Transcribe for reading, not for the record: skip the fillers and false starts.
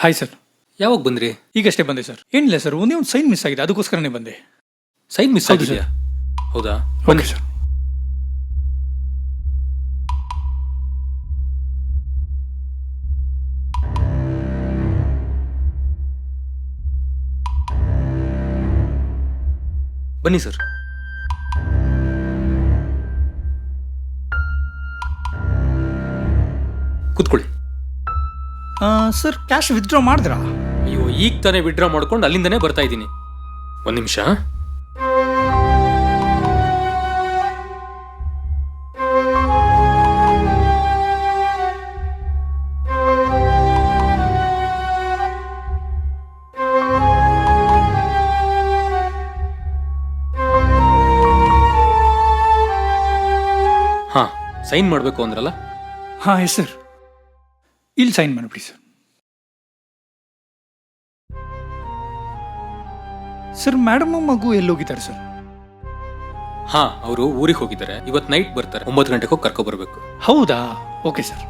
Hi sir. ಯಾವಾಗ ಬಂದ್ರಿ? ಈಗಷ್ಟೇ ಬಂದೆ ಸರ್. ಏನಿಲ್ಲ ಸರ್, ಒಂದೇ ಒಂದು ಸೈನ್ ಮಿಸ್ ಆಗಿದೆ, ಅದಕ್ಕೋಸ್ಕರನೇ ಬಂದೆ. ಸೈನ್ ಮಿಸ್ ಹೌದು ಆಗಿದೆಯಾ? ಹೌದಾ? Okay sir. ಬನ್ನಿ ಸರ್. ಕೂತ್ಕೊಳ್ಳಿ. ಸರ್, ಕ್ಯಾಶ್ ವಿತ್ಡ್ರಾ ಮಾಡಿದ್ರಾ? ಅಯ್ಯೋ, ಈಗ ತಾನೇ ವಿಡ್ರಾ ಮಾಡ್ಕೊಂಡು ಅಲ್ಲಿಂದನೇ ಬರ್ತಾ ಇದ್ದೀನಿ. ಒಂದು ನಿಮಿಷ. ಹಾ, ಸೈನ್ ಮಾಡಬೇಕು ಅಂದ್ರಲ್ಲ? ಹಾಂ ಎಸ್ ಸರ್. ಇಲ್ಲಿ ಸೈನ್ ಮಾಡಿಬಿಡಿ ಸರ್. ಸರ್, ಮೇಡಮ್ ಮಗು ಎಲ್ಲೋಗಿದ್ದಾರೆ ಸರ್? ಹಾ, ಅವರು ಊರಿಗೆ ಹೋಗಿದ್ದಾರೆ. ಇವತ್ತು ನೈಟ್ ಬರ್ತಾರೆ. 9 ಗಂಟೆಗೆ ಹೋಗಿ ಕರ್ಕೊ ಬರ್ಬೇಕು. ಹೌದಾ? Okay sir.